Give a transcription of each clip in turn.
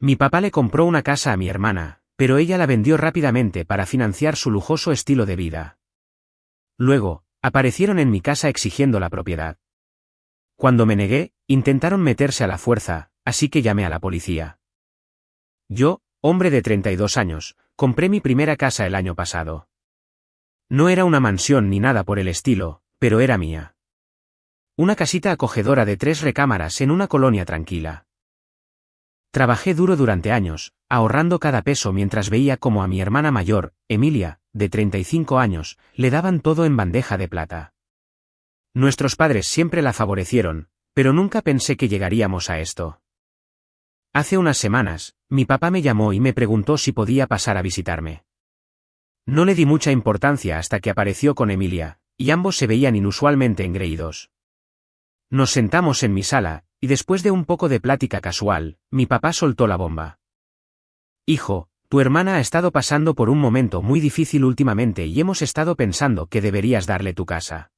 Mi papá le compró una casa a mi hermana, pero ella la vendió rápidamente para financiar su lujoso estilo de vida. Luego, aparecieron en mi casa exigiendo la propiedad. Cuando me negué, intentaron meterse a la fuerza, así que llamé a la policía. Yo, hombre de 32 años, compré mi primera casa el año pasado. No era una mansión ni nada por el estilo, pero era mía. Una casita acogedora de 3 recámaras en una colonia tranquila. Trabajé duro durante años, ahorrando cada peso mientras veía cómo a mi hermana mayor, Emilia, de 35 años, le daban todo en bandeja de plata. Nuestros padres siempre la favorecieron, pero nunca pensé que llegaríamos a esto. Hace unas semanas, mi papá me llamó y me preguntó si podía pasar a visitarme. No le di mucha importancia hasta que apareció con Emilia, y ambos se veían inusualmente engreídos. Nos sentamos en mi sala, y después de un poco de plática casual, mi papá soltó la bomba. Hijo, tu hermana ha estado pasando por un momento muy difícil últimamente y hemos estado pensando que deberías darle tu casa.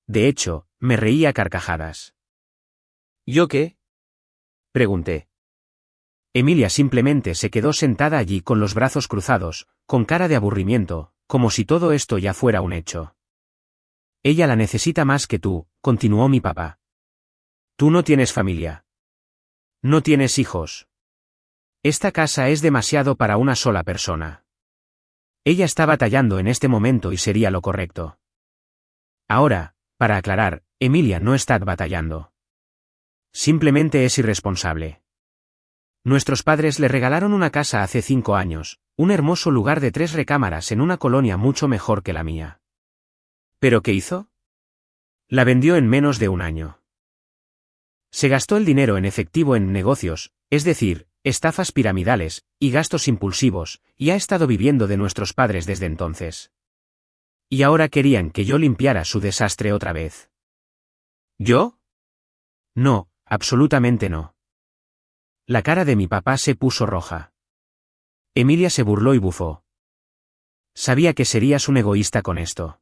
De hecho, me reí a carcajadas. ¿Yo qué? Pregunté. Emilia simplemente se quedó sentada allí con los brazos cruzados, con cara de aburrimiento, como si todo esto ya fuera un hecho. Ella la necesita más que tú, continuó mi papá. Tú no tienes familia. No tienes hijos. Esta casa es demasiado para una sola persona. Ella está batallando en este momento y sería lo correcto. Ahora, para aclarar, Emilia no está batallando. Simplemente es irresponsable. Nuestros padres le regalaron una casa hace 5 años, un hermoso lugar de 3 recámaras en una colonia mucho mejor que la mía. ¿Pero qué hizo? La vendió en menos de un año. Se gastó el dinero en efectivo en negocios, es decir, estafas piramidales, y gastos impulsivos, y ha estado viviendo de nuestros padres desde entonces. Y ahora querían que yo limpiara su desastre otra vez. ¿Yo? No, absolutamente no. La cara de mi papá se puso roja. Emilia se burló y bufó. Sabía que serías un egoísta con esto.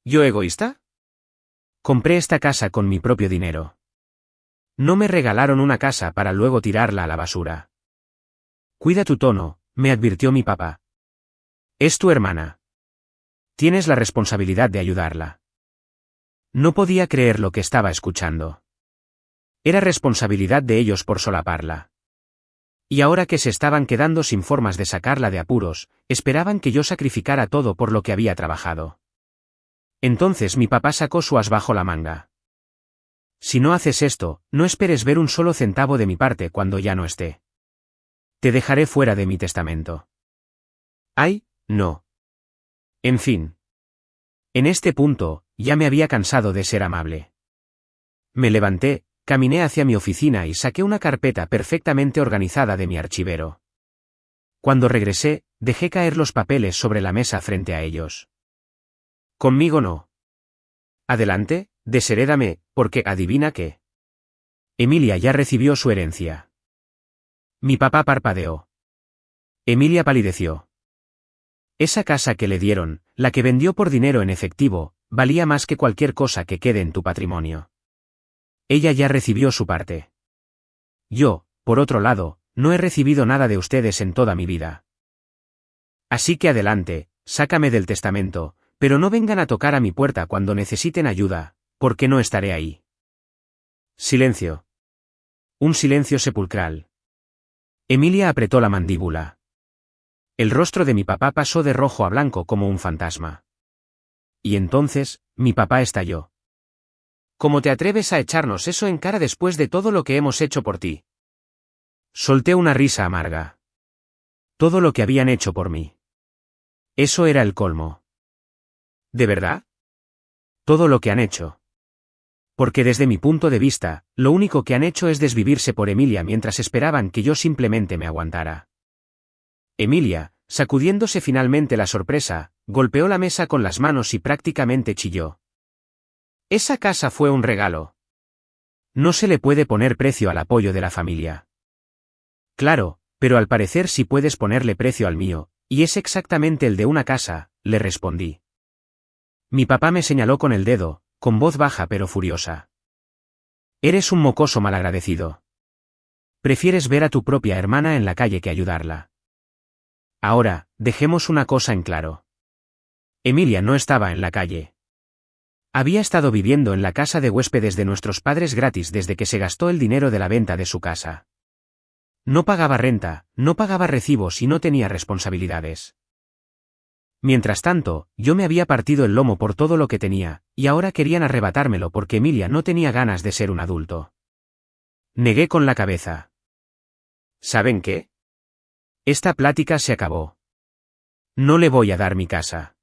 ¿Yo egoísta? Compré esta casa con mi propio dinero. No me regalaron una casa para luego tirarla a la basura. Cuida tu tono, me advirtió mi papá. Es tu hermana. Tienes la responsabilidad de ayudarla. No podía creer lo que estaba escuchando. Era responsabilidad de ellos por solaparla. Y ahora que se estaban quedando sin formas de sacarla de apuros, esperaban que yo sacrificara todo por lo que había trabajado. Entonces mi papá sacó su as bajo la manga. Si no haces esto, no esperes ver un solo centavo de mi parte cuando ya no esté. Te dejaré fuera de mi testamento. ¡Ay, no! En fin. En este punto, ya me había cansado de ser amable. Me levanté, caminé hacia mi oficina y saqué una carpeta perfectamente organizada de mi archivero. Cuando regresé, dejé caer los papeles sobre la mesa frente a ellos. Conmigo no. Adelante, desherédame, porque adivina qué. Emilia ya recibió su herencia. Mi papá parpadeó. Emilia palideció. Esa casa que le dieron, la que vendió por dinero en efectivo, valía más que cualquier cosa que quede en tu patrimonio. Ella ya recibió su parte. Yo, por otro lado, no he recibido nada de ustedes en toda mi vida. Así que adelante, sácame del testamento, pero no vengan a tocar a mi puerta cuando necesiten ayuda, porque no estaré ahí. Silencio. Un silencio sepulcral. Emilia apretó la mandíbula. El rostro de mi papá pasó de rojo a blanco como un fantasma. Y entonces, mi papá estalló. ¿Cómo te atreves a echarnos eso en cara después de todo lo que hemos hecho por ti? Solté una risa amarga. Todo lo que habían hecho por mí. Eso era el colmo. ¿De verdad? Todo lo que han hecho. Porque desde mi punto de vista, lo único que han hecho es desvivirse por Emilia mientras esperaban que yo simplemente me aguantara. Emilia, sacudiéndose finalmente la sorpresa, golpeó la mesa con las manos y prácticamente chilló. Esa casa fue un regalo. No se le puede poner precio al apoyo de la familia. Claro, pero al parecer sí puedes ponerle precio al mío, y es exactamente el de una casa, le respondí. Mi papá me señaló con el dedo, con voz baja pero furiosa. Eres un mocoso malagradecido. Prefieres ver a tu propia hermana en la calle que ayudarla. Ahora, dejemos una cosa en claro. Emilia no estaba en la calle. Había estado viviendo en la casa de huéspedes de nuestros padres gratis desde que se gastó el dinero de la venta de su casa. No pagaba renta, no pagaba recibos y no tenía responsabilidades. Mientras tanto, yo me había partido el lomo por todo lo que tenía, y ahora querían arrebatármelo porque Emilia no tenía ganas de ser un adulto. Negué con la cabeza. ¿Saben qué? Esta plática se acabó. No le voy a dar mi casa.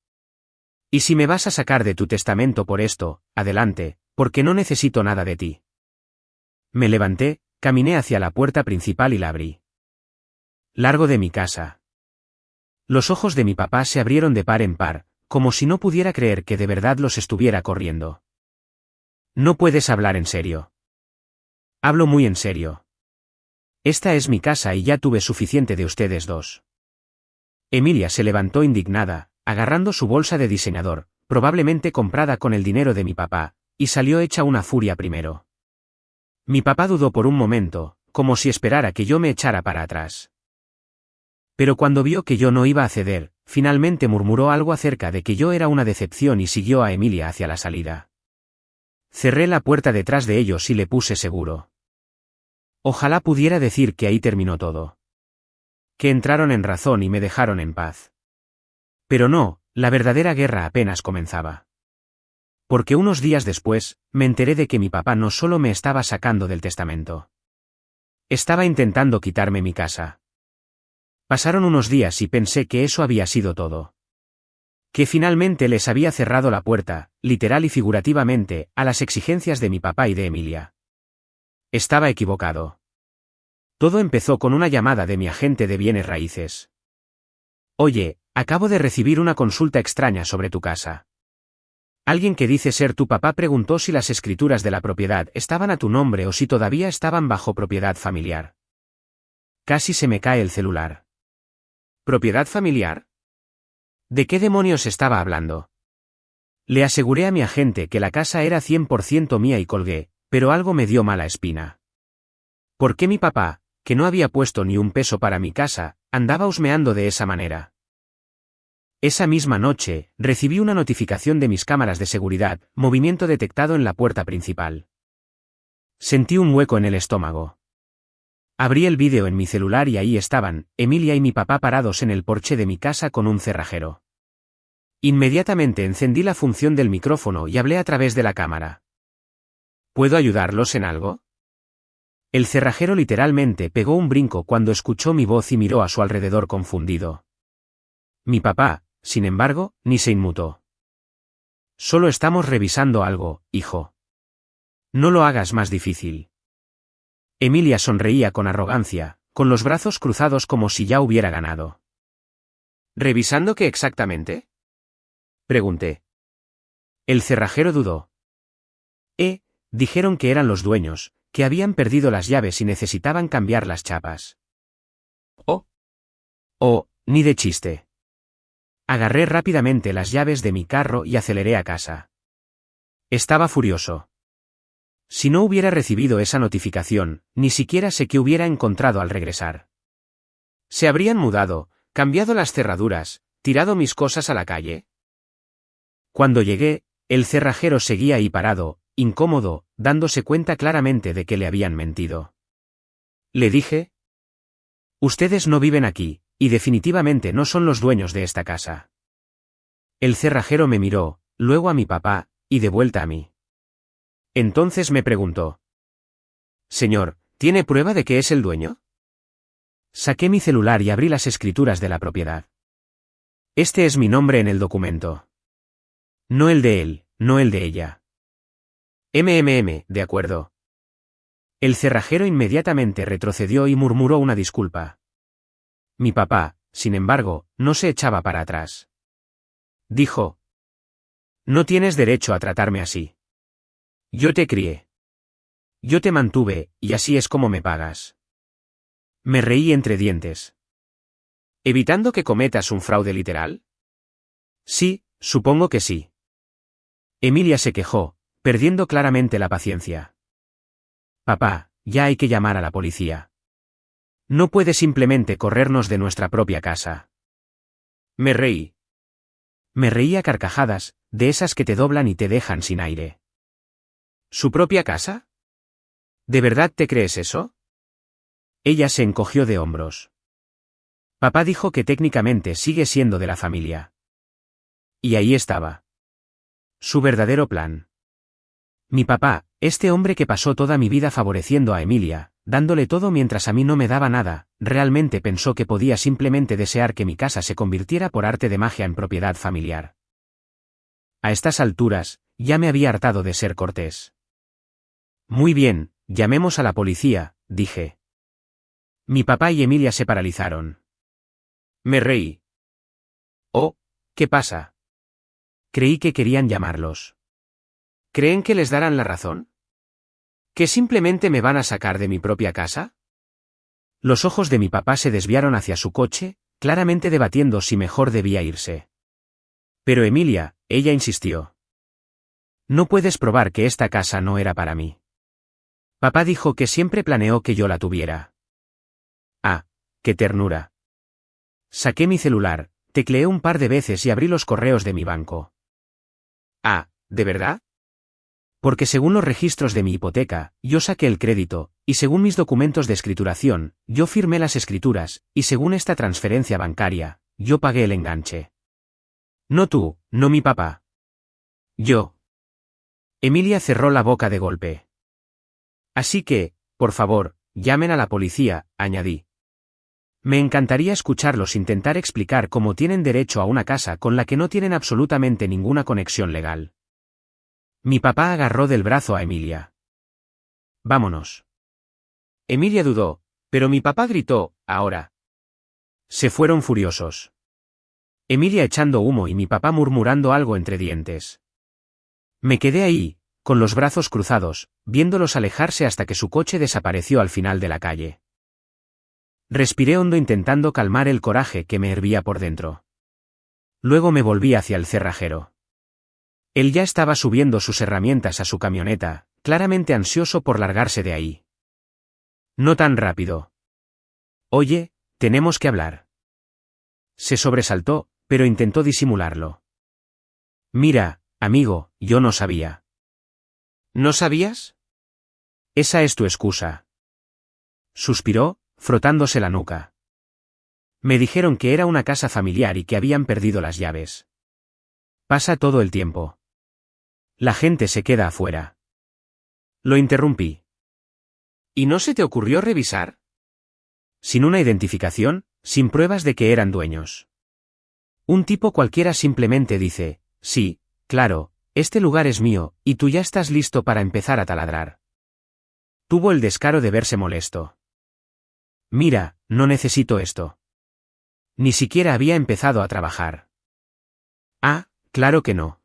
Y si me vas a sacar de tu testamento por esto, adelante, porque no necesito nada de ti. Me levanté, caminé hacia la puerta principal y la abrí. Largo de mi casa. Los ojos de mi papá se abrieron de par en par, como si no pudiera creer que de verdad los estuviera corriendo. No puedes hablar en serio. Hablo muy en serio. Esta es mi casa y ya tuve suficiente de ustedes dos. Emilia se levantó indignada, agarrando su bolsa de diseñador, probablemente comprada con el dinero de mi papá, y salió hecha una furia primero. Mi papá dudó por un momento, como si esperara que yo me echara para atrás. Pero cuando vio que yo no iba a ceder, finalmente murmuró algo acerca de que yo era una decepción y siguió a Emilia hacia la salida. Cerré la puerta detrás de ellos y le puse seguro. Ojalá pudiera decir que ahí terminó todo. Que entraron en razón y me dejaron en paz. Pero no, la verdadera guerra apenas comenzaba. Porque unos días después, me enteré de que mi papá no solo me estaba sacando del testamento. Estaba intentando quitarme mi casa. Pasaron unos días y pensé que eso había sido todo. Que finalmente les había cerrado la puerta, literal y figurativamente, a las exigencias de mi papá y de Emilia. Estaba equivocado. Todo empezó con una llamada de mi agente de bienes raíces. Oye, acabo de recibir una consulta extraña sobre tu casa. Alguien que dice ser tu papá preguntó si las escrituras de la propiedad estaban a tu nombre o si todavía estaban bajo propiedad familiar. Casi se me cae el celular. ¿Propiedad familiar? ¿De qué demonios estaba hablando? Le aseguré a mi agente que la casa era 100% mía y colgué, pero algo me dio mala espina. ¿Por qué mi papá, que no había puesto ni un peso para mi casa, andaba husmeando de esa manera? Esa misma noche, recibí una notificación de mis cámaras de seguridad, movimiento detectado en la puerta principal. Sentí un hueco en el estómago. Abrí el vídeo en mi celular y ahí estaban, Emilia y mi papá parados en el porche de mi casa con un cerrajero. Inmediatamente encendí la función del micrófono y hablé a través de la cámara. ¿Puedo ayudarlos en algo? El cerrajero literalmente pegó un brinco cuando escuchó mi voz y miró a su alrededor confundido. Mi papá, sin embargo, ni se inmutó. Solo estamos revisando algo, hijo. No lo hagas más difícil. Emilia sonreía con arrogancia, con los brazos cruzados como si ya hubiera ganado. ¿Revisando qué exactamente? Pregunté. El cerrajero dudó. Dijeron que eran los dueños, que habían perdido las llaves y necesitaban cambiar las chapas. Ni de chiste. Agarré rápidamente las llaves de mi carro y aceleré a casa. Estaba furioso. Si no hubiera recibido esa notificación, ni siquiera sé qué hubiera encontrado al regresar. ¿Se habrían mudado, cambiado las cerraduras, tirado mis cosas a la calle? Cuando llegué, el cerrajero seguía ahí parado, incómodo, dándose cuenta claramente de que le habían mentido. Le dije: ustedes no viven aquí, y definitivamente no son los dueños de esta casa. El cerrajero me miró, luego a mi papá, y de vuelta a mí. Entonces me preguntó: señor, ¿tiene prueba de que es el dueño? Saqué mi celular y abrí las escrituras de la propiedad. Este es mi nombre en el documento. No el de él, no el de ella. De acuerdo. El cerrajero inmediatamente retrocedió y murmuró una disculpa. Mi papá, sin embargo, no se echaba para atrás. Dijo: no tienes derecho a tratarme así. Yo te crié. Yo te mantuve, y así es como me pagas. Me reí entre dientes. ¿Evitando que cometas un fraude literal? Sí, supongo que sí. Emilia se quejó, perdiendo claramente la paciencia. Papá, ya hay que llamar a la policía. No puede simplemente corrernos de nuestra propia casa. Me reí. Me reí a carcajadas, de esas que te doblan y te dejan sin aire. ¿Su propia casa? ¿De verdad te crees eso? Ella se encogió de hombros. Papá dijo que técnicamente sigue siendo de la familia. Y ahí estaba. Su verdadero plan. Mi papá, este hombre que pasó toda mi vida favoreciendo a Emilia, dándole todo mientras a mí no me daba nada, realmente pensó que podía simplemente desear que mi casa se convirtiera por arte de magia en propiedad familiar. A estas alturas, ya me había hartado de ser cortés. Muy bien, llamemos a la policía, dije. Mi papá y Emilia se paralizaron. Me reí. Oh, ¿qué pasa? Creí que querían llamarlos. ¿Creen que les darán la razón? ¿Que simplemente me van a sacar de mi propia casa? Los ojos de mi papá se desviaron hacia su coche, claramente debatiendo si mejor debía irse. Pero Emilia, ella insistió. No puedes probar que esta casa no era para mí. Papá dijo que siempre planeó que yo la tuviera. Ah, qué ternura. Saqué mi celular, tecleé un par de veces y abrí los correos de mi banco. Ah, ¿de verdad? Porque según los registros de mi hipoteca, yo saqué el crédito, y según mis documentos de escrituración, yo firmé las escrituras, y según esta transferencia bancaria, yo pagué el enganche. No tú, no mi papá. Yo. Emilia cerró la boca de golpe. Así que, por favor, llamen a la policía, añadí. Me encantaría escucharlos intentar explicar cómo tienen derecho a una casa con la que no tienen absolutamente ninguna conexión legal. Mi papá agarró del brazo a Emilia. Vámonos. Emilia dudó, pero mi papá gritó, ahora. Se fueron furiosos. Emilia echando humo y mi papá murmurando algo entre dientes. Me quedé ahí, con los brazos cruzados, viéndolos alejarse hasta que su coche desapareció al final de la calle. Respiré hondo intentando calmar el coraje que me hervía por dentro. Luego me volví hacia el cerrajero. Él ya estaba subiendo sus herramientas a su camioneta, claramente ansioso por largarse de ahí. No tan rápido. Oye, tenemos que hablar. Se sobresaltó, pero intentó disimularlo. Mira, amigo, yo no sabía. ¿No sabías? Esa es tu excusa. Suspiró, frotándose la nuca. Me dijeron que era una casa familiar y que habían perdido las llaves. Pasa todo el tiempo. La gente se queda afuera. Lo interrumpí. ¿Y no se te ocurrió revisar? Sin una identificación, sin pruebas de que eran dueños. Un tipo cualquiera simplemente dice, sí, claro, este lugar es mío, y tú ya estás listo para empezar a taladrar. Tuvo el descaro de verse molesto. Mira, no necesito esto. Ni siquiera había empezado a trabajar. Ah, claro que no.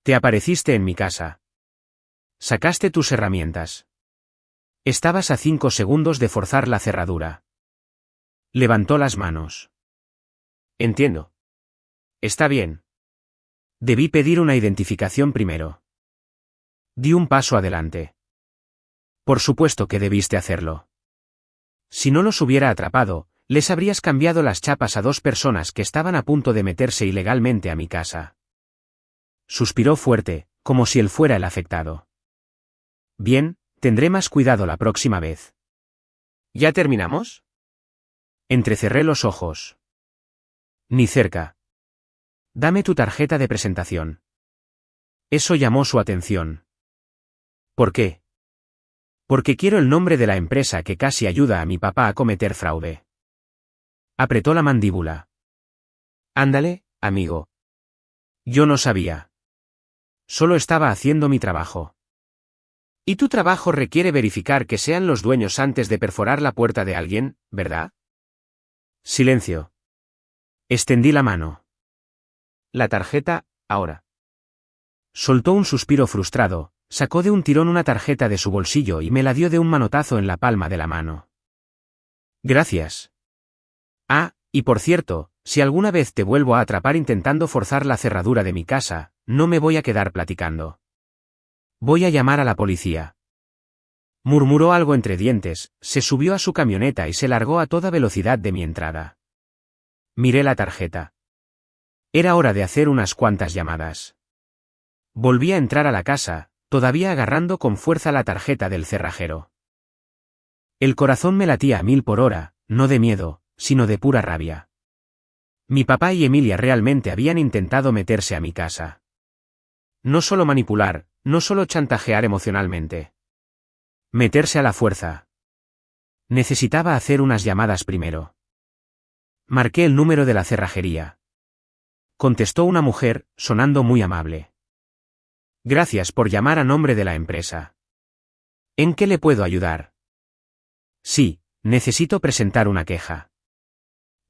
Te apareciste en mi casa. Sacaste tus herramientas. Estabas a 5 segundos de forzar la cerradura. Levantó las manos. Entiendo. Está bien. Debí pedir una identificación primero. Di un paso adelante. Por supuesto que debiste hacerlo. Si no los hubiera atrapado, les habrías cambiado las chapas a 2 personas que estaban a punto de meterse ilegalmente a mi casa. Suspiró fuerte, como si él fuera el afectado. Bien, tendré más cuidado la próxima vez. ¿Ya terminamos? Entrecerré los ojos. Ni cerca. Dame tu tarjeta de presentación. Eso llamó su atención. ¿Por qué? Porque quiero el nombre de la empresa que casi ayuda a mi papá a cometer fraude. Apretó la mandíbula. Ándale, amigo. Yo no sabía. Solo estaba haciendo mi trabajo. Y tu trabajo requiere verificar que sean los dueños antes de perforar la puerta de alguien, ¿verdad? Silencio. Extendí la mano. La tarjeta, ahora. Soltó un suspiro frustrado, sacó de un tirón una tarjeta de su bolsillo y me la dio de un manotazo en la palma de la mano. Gracias. Ah, y por cierto, si alguna vez te vuelvo a atrapar intentando forzar la cerradura de mi casa, no me voy a quedar platicando. Voy a llamar a la policía. Murmuró algo entre dientes, se subió a su camioneta y se largó a toda velocidad de mi entrada. Miré la tarjeta. Era hora de hacer unas cuantas llamadas. Volví a entrar a la casa, todavía agarrando con fuerza la tarjeta del cerrajero. El corazón me latía a 1000 por hora, no de miedo, sino de pura rabia. Mi papá y Emilia realmente habían intentado meterse a mi casa. No solo manipular, no solo chantajear emocionalmente. Meterse a la fuerza. Necesitaba hacer unas llamadas primero. Marqué el número de la cerrajería. Contestó una mujer, sonando muy amable. Gracias por llamar a nombre de la empresa. ¿En qué le puedo ayudar? Sí, necesito presentar una queja.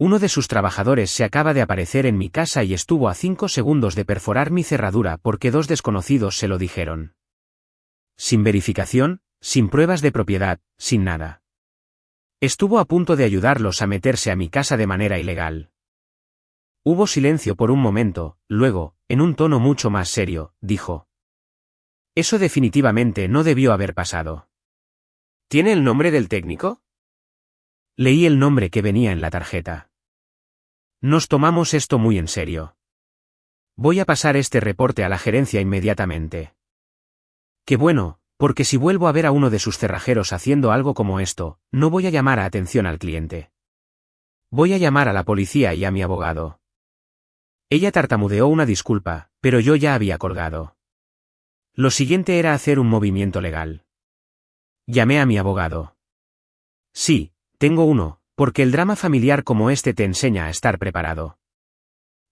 Uno de sus trabajadores se acaba de aparecer en mi casa y estuvo a 5 segundos de perforar mi cerradura porque 2 desconocidos se lo dijeron. Sin verificación, sin pruebas de propiedad, sin nada. Estuvo a punto de ayudarlos a meterse a mi casa de manera ilegal. Hubo silencio por un momento, luego, en un tono mucho más serio, dijo. Eso definitivamente no debió haber pasado. ¿Tiene el nombre del técnico? Leí el nombre que venía en la tarjeta. Nos tomamos esto muy en serio. Voy a pasar este reporte a la gerencia inmediatamente. Qué bueno, porque si vuelvo a ver a uno de sus cerrajeros haciendo algo como esto, no voy a llamar a atención al cliente. Voy a llamar a la policía y a mi abogado. Ella tartamudeó una disculpa, pero yo ya había colgado. Lo siguiente era hacer un movimiento legal. Llamé a mi abogado. Sí, tengo uno, porque el drama familiar como este te enseña a estar preparado.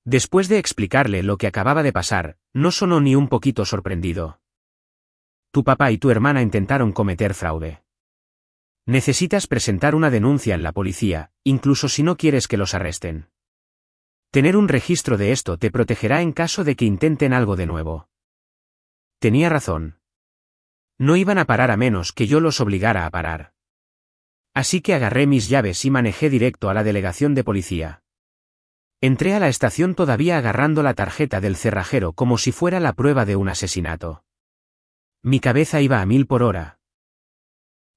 Después de explicarle lo que acababa de pasar, no sonó ni un poquito sorprendido. Tu papá y tu hermana intentaron cometer fraude. Necesitas presentar una denuncia en la policía, incluso si no quieres que los arresten. Tener un registro de esto te protegerá en caso de que intenten algo de nuevo. Tenía razón. No iban a parar a menos que yo los obligara a parar. Así que agarré mis llaves y manejé directo a la delegación de policía. Entré a la estación todavía agarrando la tarjeta del cerrajero como si fuera la prueba de un asesinato. Mi cabeza iba a 1000 por hora.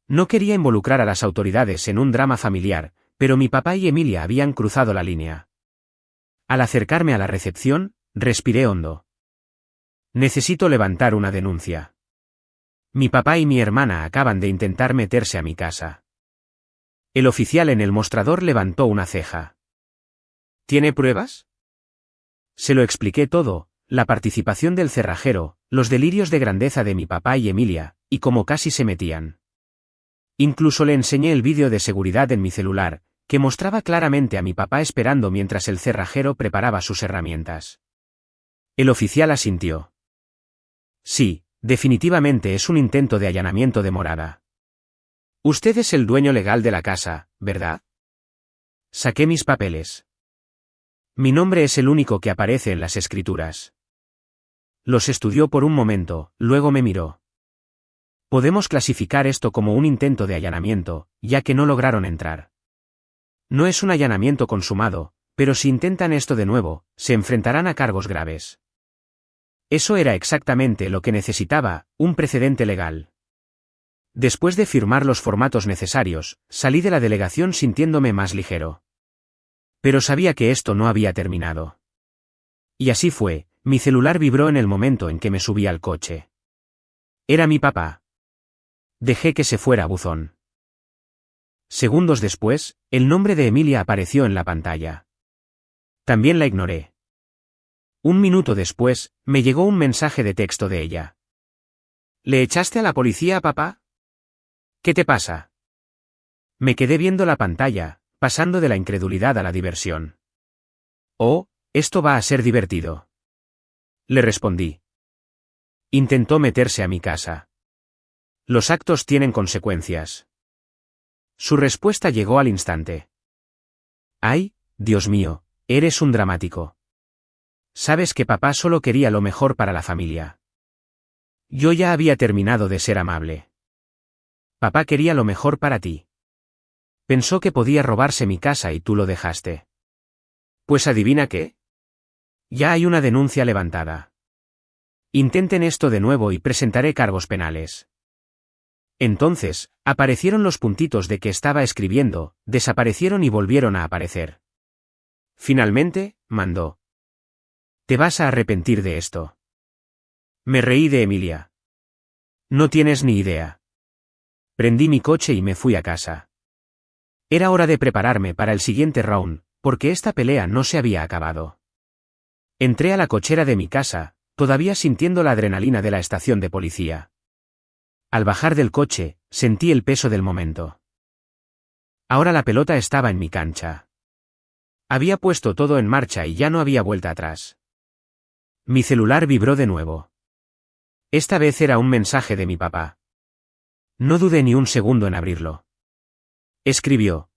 No quería involucrar a las autoridades en un drama familiar, pero mi papá y Emilia habían cruzado la línea. Al acercarme a la recepción, respiré hondo. Necesito levantar una denuncia. Mi papá y mi hermana acaban de intentar meterse a mi casa. El oficial en el mostrador levantó una ceja. ¿Tiene pruebas? Se lo expliqué todo, la participación del cerrajero, los delirios de grandeza de mi papá y Emilia, y cómo casi se metían. Incluso le enseñé el vídeo de seguridad en mi celular, que mostraba claramente a mi papá esperando mientras el cerrajero preparaba sus herramientas. El oficial asintió. Sí, definitivamente es un intento de allanamiento de morada. Usted es el dueño legal de la casa, ¿verdad? Saqué mis papeles. Mi nombre es el único que aparece en las escrituras. Los estudió por un momento, luego me miró. Podemos clasificar esto como un intento de allanamiento, ya que no lograron entrar. No es un allanamiento consumado, pero si intentan esto de nuevo, se enfrentarán a cargos graves. Eso era exactamente lo que necesitaba, un precedente legal. Después de firmar los formatos necesarios, salí de la delegación sintiéndome más ligero. Pero sabía que esto no había terminado. Y así fue, mi celular vibró en el momento en que me subí al coche. Era mi papá. Dejé que se fuera a buzón. Segundos después, el nombre de Emilia apareció en la pantalla. También la ignoré. Un minuto después, me llegó un mensaje de texto de ella. ¿Le echaste a la policía, papá? ¿Qué te pasa? Me quedé viendo la pantalla, pasando de la incredulidad a la diversión. Oh, esto va a ser divertido. Le respondí. Intentó meterse a mi casa. Los actos tienen consecuencias. Su respuesta llegó al instante. Ay, Dios mío, eres un dramático. Sabes que papá solo quería lo mejor para la familia. Yo ya había terminado de ser amable. Papá quería lo mejor para ti. Pensó que podía robarse mi casa y tú lo dejaste. Pues adivina qué. Ya hay una denuncia levantada. Intenten esto de nuevo y presentaré cargos penales. Entonces, aparecieron los puntitos de que estaba escribiendo, desaparecieron y volvieron a aparecer. Finalmente, mandó. Te vas a arrepentir de esto. Me reí de Emilia. No tienes ni idea. Prendí mi coche y me fui a casa. Era hora de prepararme para el siguiente round, porque esta pelea no se había acabado. Entré a la cochera de mi casa, todavía sintiendo la adrenalina de la estación de policía. Al bajar del coche, sentí el peso del momento. Ahora la pelota estaba en mi cancha. Había puesto todo en marcha y ya no había vuelta atrás. Mi celular vibró de nuevo. Esta vez era un mensaje de mi papá. No dudé ni un segundo en abrirlo. Escribió.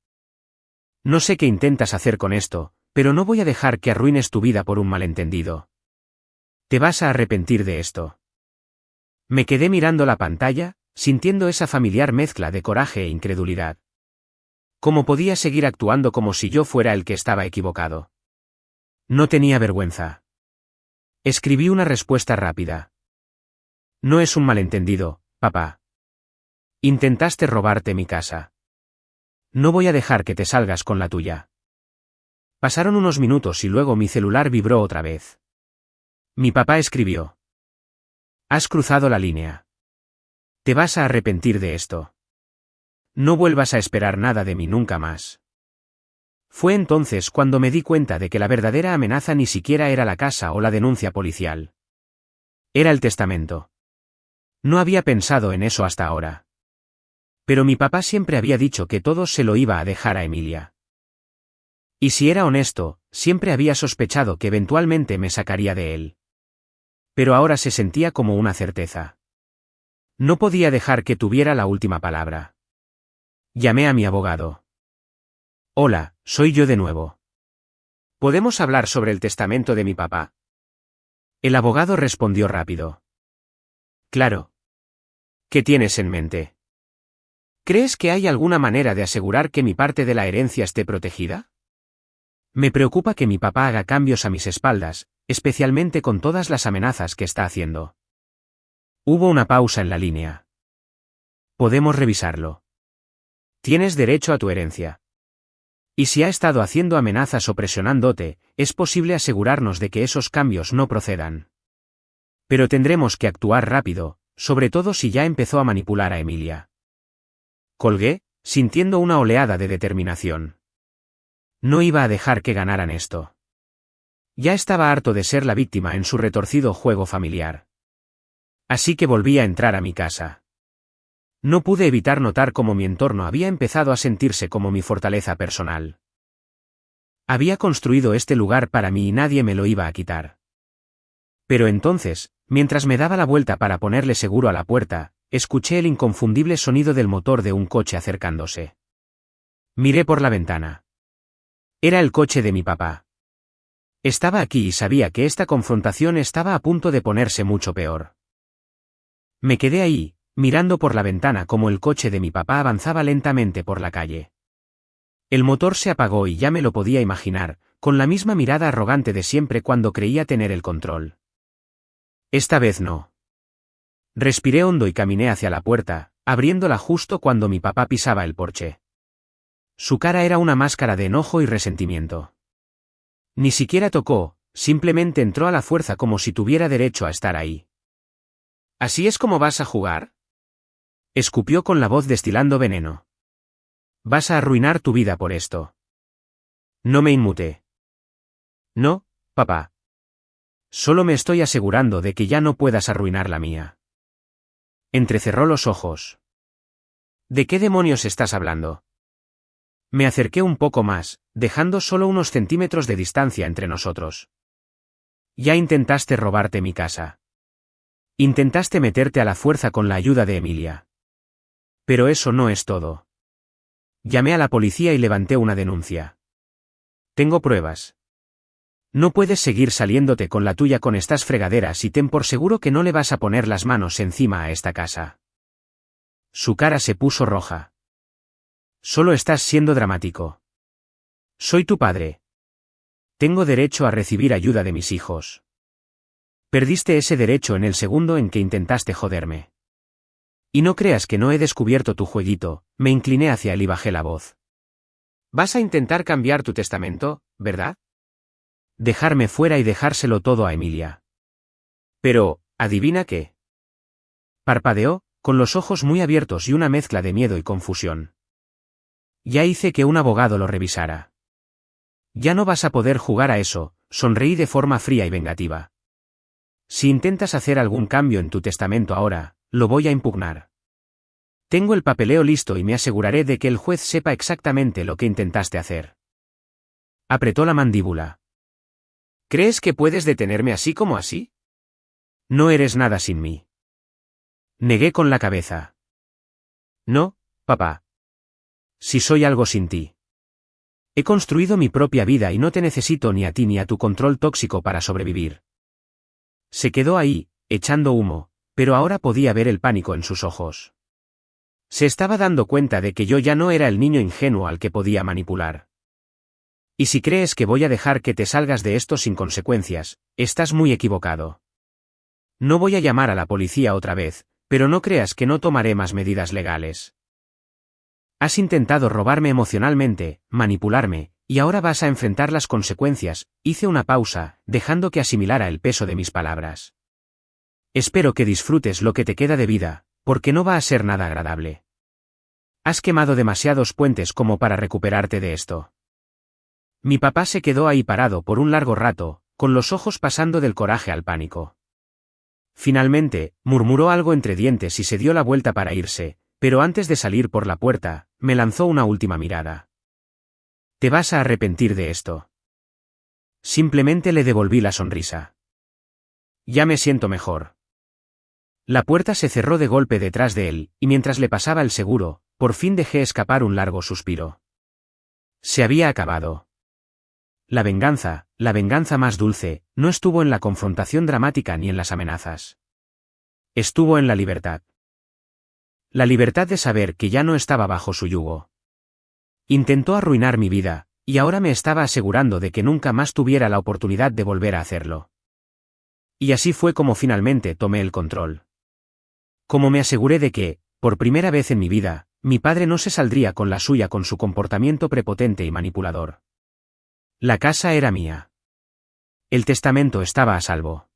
No sé qué intentas hacer con esto, pero no voy a dejar que arruines tu vida por un malentendido. Te vas a arrepentir de esto. Me quedé mirando la pantalla, sintiendo esa familiar mezcla de coraje e incredulidad. ¿Cómo podía seguir actuando como si yo fuera el que estaba equivocado? No tenía vergüenza. Escribí una respuesta rápida. No es un malentendido, papá. Intentaste robarte mi casa. No voy a dejar que te salgas con la tuya. Pasaron unos minutos y luego mi celular vibró otra vez. Mi papá escribió. Has cruzado la línea. Te vas a arrepentir de esto. No vuelvas a esperar nada de mí nunca más. Fue entonces cuando me di cuenta de que la verdadera amenaza ni siquiera era la casa o la denuncia policial. Era el testamento. No había pensado en eso hasta ahora. Pero mi papá siempre había dicho que todo se lo iba a dejar a Emilia. Y si era honesto, siempre había sospechado que eventualmente me sacaría de él. Pero ahora se sentía como una certeza. No podía dejar que tuviera la última palabra. Llamé a mi abogado. Hola, soy yo de nuevo. ¿Podemos hablar sobre el testamento de mi papá? El abogado respondió rápido. Claro. ¿Qué tienes en mente? ¿Crees que hay alguna manera de asegurar que mi parte de la herencia esté protegida? Me preocupa que mi papá haga cambios a mis espaldas, especialmente con todas las amenazas que está haciendo. Hubo una pausa en la línea. Podemos revisarlo. Tienes derecho a tu herencia. Y si ha estado haciendo amenazas o presionándote, es posible asegurarnos de que esos cambios no procedan. Pero tendremos que actuar rápido, sobre todo si ya empezó a manipular a Emilia. Colgué, sintiendo una oleada de determinación. No iba a dejar que ganaran esto. Ya estaba harto de ser la víctima en su retorcido juego familiar. Así que volví a entrar a mi casa. No pude evitar notar cómo mi entorno había empezado a sentirse como mi fortaleza personal. Había construido este lugar para mí y nadie me lo iba a quitar. Pero entonces, mientras me daba la vuelta para ponerle seguro a la puerta, escuché el inconfundible sonido del motor de un coche acercándose. Miré por la ventana. Era el coche de mi papá. Estaba aquí y sabía que esta confrontación estaba a punto de ponerse mucho peor. Me quedé ahí, mirando por la ventana como el coche de mi papá avanzaba lentamente por la calle. El motor se apagó y ya me lo podía imaginar, con la misma mirada arrogante de siempre cuando creía tener el control. Esta vez no. Respiré hondo y caminé hacia la puerta, abriéndola justo cuando mi papá pisaba el porche. Su cara era una máscara de enojo y resentimiento. Ni siquiera tocó, simplemente entró a la fuerza como si tuviera derecho a estar ahí. ¿Así es como vas a jugar? Escupió con la voz destilando veneno. Vas a arruinar tu vida por esto. No me inmuté. No, papá. Solo me estoy asegurando de que ya no puedas arruinar la mía. Entrecerró los ojos. ¿De qué demonios estás hablando? Me acerqué un poco más, dejando solo unos centímetros de distancia entre nosotros. Ya intentaste robarte mi casa. Intentaste meterte a la fuerza con la ayuda de Emilia. Pero eso no es todo. Llamé a la policía y levanté una denuncia. Tengo pruebas. No puedes seguir saliéndote con la tuya con estas fregaderas y ten por seguro que no le vas a poner las manos encima a esta casa. Su cara se puso roja. Solo estás siendo dramático. Soy tu padre. Tengo derecho a recibir ayuda de mis hijos. Perdiste ese derecho en el segundo en que intentaste joderme. Y no creas que no he descubierto tu jueguito, me incliné hacia él y bajé la voz. ¿Vas a intentar cambiar tu testamento, verdad? Dejarme fuera y dejárselo todo a Emilia. Pero, ¿adivina qué? Parpadeó, con los ojos muy abiertos y una mezcla de miedo y confusión. Ya hice que un abogado lo revisara. Ya no vas a poder jugar a eso, sonreí de forma fría y vengativa. Si intentas hacer algún cambio en tu testamento ahora, lo voy a impugnar. Tengo el papeleo listo y me aseguraré de que el juez sepa exactamente lo que intentaste hacer. Apretó la mandíbula. ¿Crees que puedes detenerme así como así? No eres nada sin mí. Negué con la cabeza. No, papá. Si soy algo sin ti. He construido mi propia vida y no te necesito ni a ti ni a tu control tóxico para sobrevivir. Se quedó ahí, echando humo, pero ahora podía ver el pánico en sus ojos. Se estaba dando cuenta de que yo ya no era el niño ingenuo al que podía manipular. Y si crees que voy a dejar que te salgas de esto sin consecuencias, estás muy equivocado. No voy a llamar a la policía otra vez, pero no creas que no tomaré más medidas legales. Has intentado robarme emocionalmente, manipularme, y ahora vas a enfrentar las consecuencias. Hice una pausa, dejando que asimilara el peso de mis palabras. Espero que disfrutes lo que te queda de vida, porque no va a ser nada agradable. Has quemado demasiados puentes como para recuperarte de esto. Mi papá se quedó ahí parado por un largo rato, con los ojos pasando del coraje al pánico. Finalmente, murmuró algo entre dientes y se dio la vuelta para irse, pero antes de salir por la puerta, me lanzó una última mirada. Te vas a arrepentir de esto. Simplemente le devolví la sonrisa. Ya me siento mejor. La puerta se cerró de golpe detrás de él, y mientras le pasaba el seguro, por fin dejé escapar un largo suspiro. Se había acabado. La venganza más dulce, no estuvo en la confrontación dramática ni en las amenazas. Estuvo en la libertad. La libertad de saber que ya no estaba bajo su yugo. Intentó arruinar mi vida, y ahora me estaba asegurando de que nunca más tuviera la oportunidad de volver a hacerlo. Y así fue como finalmente tomé el control. Como me aseguré de que, por primera vez en mi vida, mi padre no se saldría con la suya con su comportamiento prepotente y manipulador. La casa era mía. El testamento estaba a salvo.